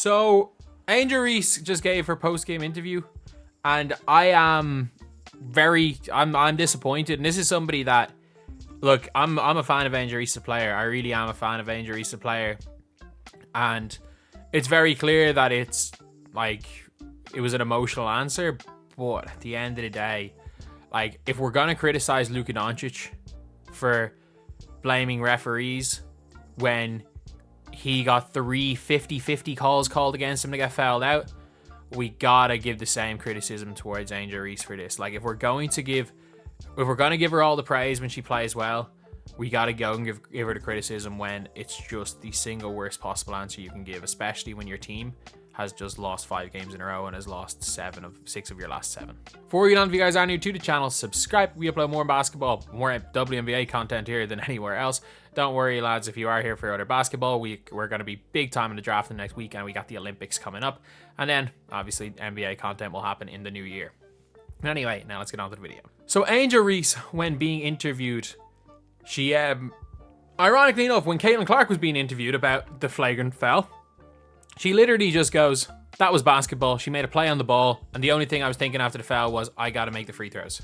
So, Angel Reese just gave her post-game interview, and I'm disappointed. And this is somebody that, look, I'm a fan of Angel Reese, the player. I really am a fan of Angel Reese, the player. And it's very clear that it's, like, it was an emotional answer. But at the end of the day, like, if we're going to criticize Luka Doncic for blaming referees when he got 3 50-50 calls called against him to get fouled out, we gotta give the same criticism towards Angel Reese for this. Like, if we're going to give her all the praise when she plays well, we gotta go and give her the criticism when it's just the single worst possible answer you can give, especially when your team has just lost 5 games in a row and has lost 6 of your last 7. Before we get on, if you guys are new to the channel, subscribe. We upload more basketball, more WNBA content here than anywhere else. Don't worry, lads, if you are here for other basketball, we're going to be big time in the draft the next week, and we got the Olympics coming up. And then, obviously, NBA content will happen in the new year. Anyway, now let's get on to the video. So, Angel Reese, when being interviewed, she, ironically enough, when Caitlin Clark was being interviewed about the flagrant foul, she literally just goes, that was basketball. She made a play on the ball, and the only thing I was thinking after the foul was, I got to make the free throws.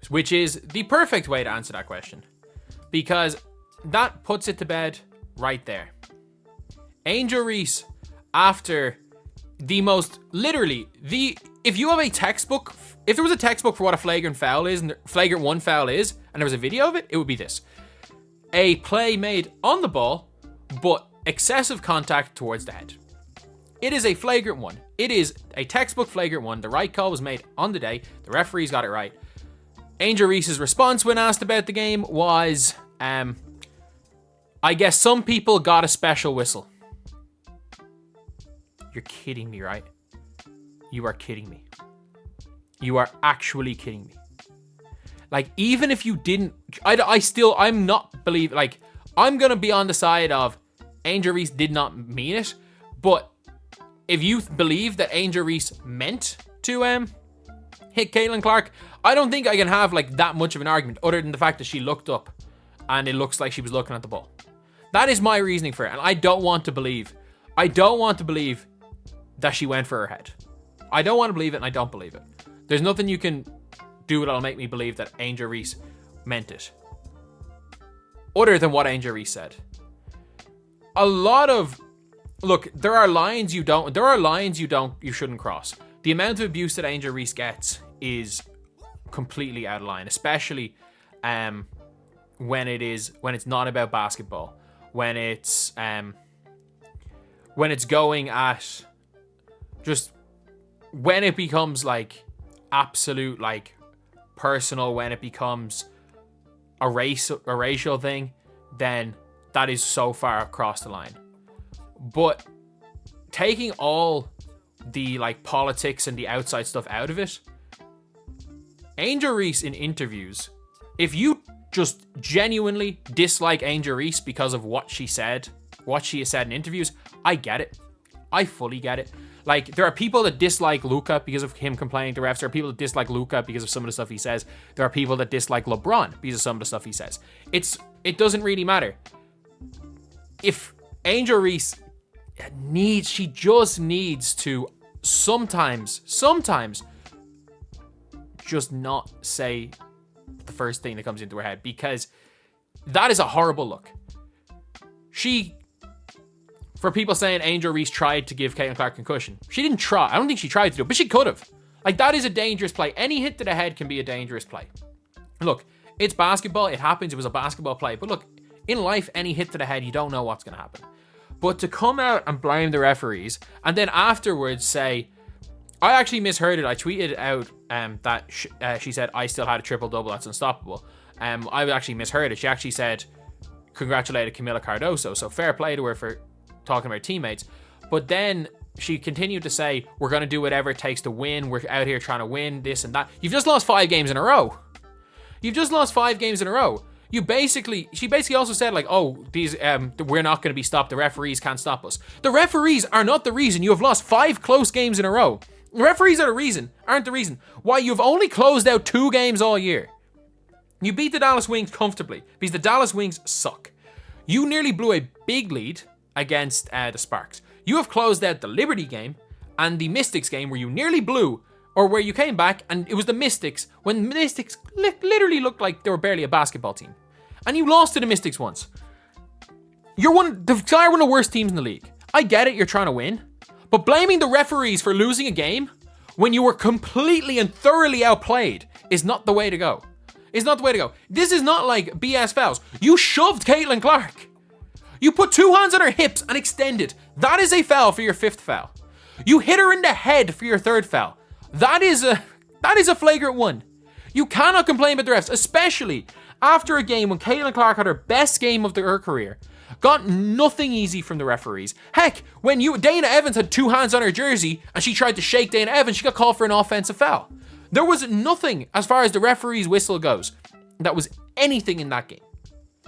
Which is the perfect way to answer that question, because that puts it to bed right there. Angel Reese, after the most, literally, if you have a textbook, if there was a textbook for what a flagrant foul is, and flagrant 1 foul is, and there was a video of it, it would be this. A play made on the ball, but excessive contact towards the head. It is a flagrant 1. It is a textbook flagrant 1. The right call was made on the day. The referees got it right. Angel Reese's response when asked about the game was, I guess some people got a special whistle. You're kidding me, right? You are kidding me. You are actually kidding me. Like, even if you didn't, I'm not believe, like, I'm going to be on the side of Angel Reese did not mean it, but if you believe that Angel Reese meant to hit Caitlin Clark, I don't think I can have like that much of an argument other than the fact that she looked up and it looks like she was looking at the ball. That is my reasoning for it, and I don't want to believe that she went for her head. I don't want to believe it, and I don't believe it. There's nothing you can do that'll make me believe that Angel Reese meant it, other than what Angel Reese said. Look, there are lines you shouldn't cross. The amount of abuse that Angel Reese gets is completely out of line, especially when it's not about basketball, when it's going at just, when it becomes like absolute, like personal, when it becomes a racial thing, then that is so far across the line. But taking all the like politics and the outside stuff out of it, Angel Reese in interviews, if you just genuinely dislike Angel Reese because of what she has said in interviews, I get it. I fully get it. Like, there are people that dislike Luka because of him complaining to refs. There are people that dislike Luka because of some of the stuff he says. There are people that dislike LeBron because of some of the stuff he says. It doesn't really matter. If Angel Reese she just needs to sometimes just not say the first thing that comes into her head, because that is a horrible look. For people saying Angel Reese tried to give Caitlin Clark concussion, she didn't try. I don't think she tried to do it, but she could have. Like, that is a dangerous play. Any hit to the head can be a dangerous play. Look, it's basketball. It happens. It was a basketball play. But look, in life, any hit to the head, you don't know what's going to happen. But to come out and blame the referees and then afterwards say, I actually misheard it. I tweeted out that she said, I still had a triple-double. That's unstoppable. I actually misheard it. She actually said, congratulated Camila Cardoso. So fair play to her for talking about teammates. But then she continued to say, we're going to do whatever it takes to win. We're out here trying to win this and that. You've just lost 5 games in a row. She basically also said, like, oh, these we're not going to be stopped. The referees can't stop us. The referees are not the reason you have lost 5 close games in a row. The referees aren't the reason why you've only closed out 2 games all year. You beat the Dallas Wings comfortably because the Dallas Wings suck. You nearly blew a big lead against the Sparks. You have closed out the Liberty game and the Mystics game where you nearly blew, or where you came back and it was the Mystics when the Mystics literally looked like they were barely a basketball team. And you lost to the Mystics once. You're one of the worst teams in the league. I get it, you're trying to win. But blaming the referees for losing a game when you were completely and thoroughly outplayed is not the way to go. It's not the way to go. This is not like BS fouls. You shoved Caitlin Clark. You put 2 hands on her hips and extended. That is a foul for your 5th foul. You hit her in the head for your 3rd foul. That is a flagrant 1. You cannot complain about the refs, especially after a game when Caitlin Clark had her best game of her career. Got nothing easy from the referees. Heck, when Dana Evans had 2 hands on her jersey and she tried to shake Dana Evans, she got called for an offensive foul. There was nothing, as far as the referee's whistle goes, that was anything in that game.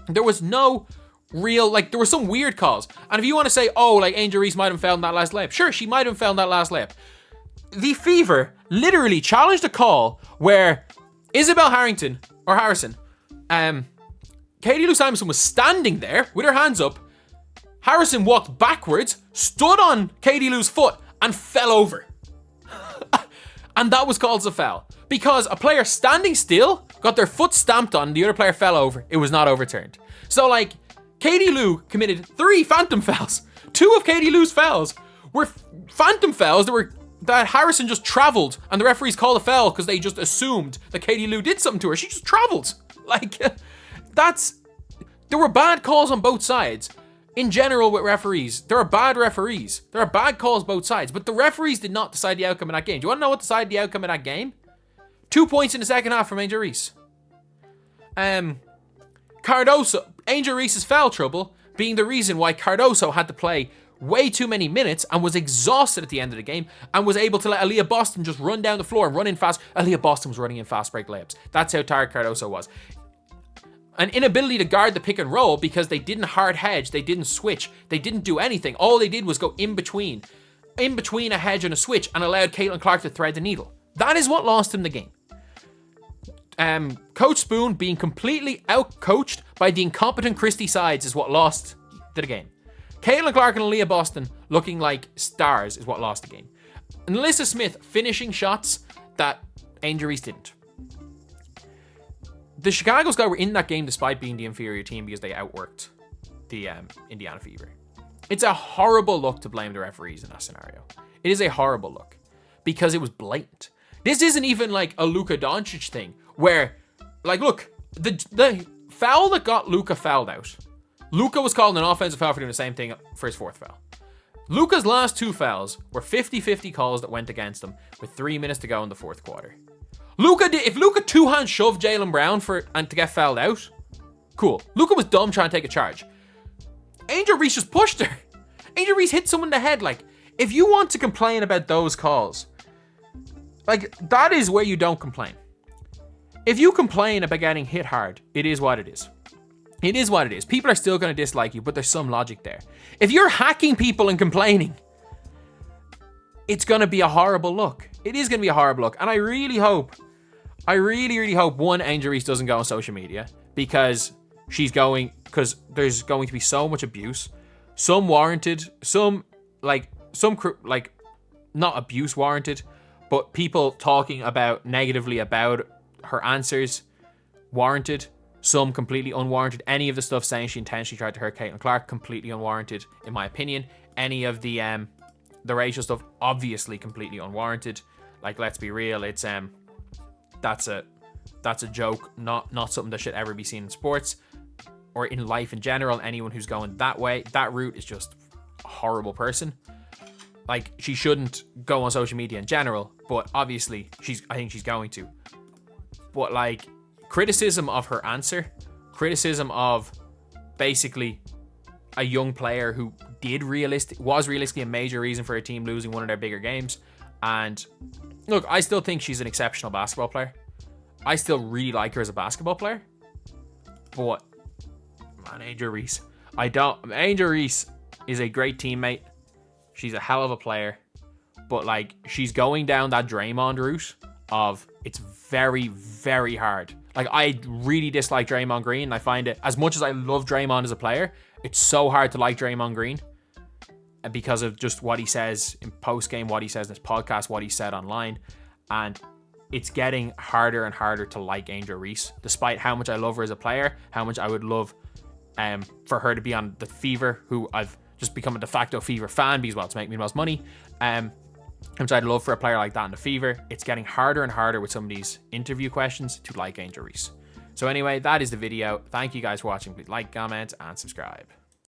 There was no real, there were some weird calls. And if you want to say, Angel Reese might have fouled in that last layup. Sure, she might have fouled in that last layup. The Fever literally challenged a call where Isabel Harrison, Katie Lou Simonson was standing there with her hands up. Harrison walked backwards, stood on Katie Lou's foot, and fell over. And that was called a foul. Because a player standing still got their foot stamped on, the other player fell over. It was not overturned. So, Katie Lou committed 3 phantom fouls. 2 of Katie Lou's fouls were phantom fouls that Harrison just traveled, and the referees called a foul because they just assumed that Katie Lou did something to her. She just traveled. There were bad calls on both sides. In general with referees, there are bad referees. There are bad calls both sides, but the referees did not decide the outcome of that game. Do you want to know what decided the outcome of that game? 2 points in the second half from Angel Reese. Cardoso, Angel Reese's foul trouble being the reason why Cardoso had to play way too many minutes and was exhausted at the end of the game and was able to let Aaliyah Boston just run down the floor and run in fast. Aaliyah Boston was running in fast break layups. That's how tired Cardoso was. An inability to guard the pick and roll because they didn't hard hedge, they didn't switch, they didn't do anything. All they did was go in between a hedge and a switch, and allowed Caitlin Clark to thread the needle. That is what lost him the game. Coach Spoon being completely out-coached by the incompetent Christy Sides is what lost the game. Caitlin Clark and Aaliyah Boston looking like stars is what lost the game. And Alyssa Smith finishing shots that Angel Reese didn't. The Chicago Sky were in that game despite being the inferior team because they outworked the Indiana Fever. It's a horrible look to blame the referees in that scenario. It is a horrible look because it was blatant. This isn't even like a Luka Doncic thing where, look, the foul that got Luka fouled out. Luka was called an offensive foul for doing the same thing for his 4th foul. Luka's last 2 fouls were 50-50 calls that went against him with 3 minutes to go in the 4th quarter. If Luka 2-hand shoved Jaylen Brown to get fouled out, cool. Luka was dumb trying to take a charge. Angel Reese just pushed her. Angel Reese hit someone in the head. If you want to complain about those calls, that is where you don't complain. If you complain about getting hit hard, it is what it is. It is what it is. People are still going to dislike you, but there's some logic there. If you're hacking people and complaining, it's going to be a horrible look. It is going to be a horrible look. And I really hope, one, Angel Reese doesn't go on social media because there's going to be so much abuse. Some warranted, some not abuse warranted, but people talking negatively about her answers warranted. Some completely unwarranted. Any of the stuff saying she intentionally tried to hurt Caitlin Clark, completely unwarranted, in my opinion. Any of the racial stuff, obviously completely unwarranted. Let's be real, it's that's a joke, not something that should ever be seen in sports or in life in general. Anyone who's going that route is just a horrible person. She shouldn't go on social media in general, but obviously I think she's going to. But criticism of her answer, criticism of basically a young player who was realistically a major reason for her team losing one of their bigger games. And look, I still think she's an exceptional basketball player. I still really like her as a basketball player. But man, Angel Reese is a great teammate. She's a hell of a player. But she's going down that Draymond route of it's very, very hard. I really dislike Draymond Green. I find it, as much as I love Draymond as a player, it's so hard to like Draymond Green. because of just what he says in post-game, what he says in his podcast, what he said online. And it's getting harder and harder to like Angel Reese, despite how much I love her as a player, how much I would love for her to be on the Fever, who I've just become a de facto Fever fan because, well, it's making me the most money. Which I'd love for a player like that in the Fever. It's getting harder and harder with some of these interview questions to like Angel Reese. So anyway, that is the video. Thank you guys for watching. Please like, comment, and subscribe.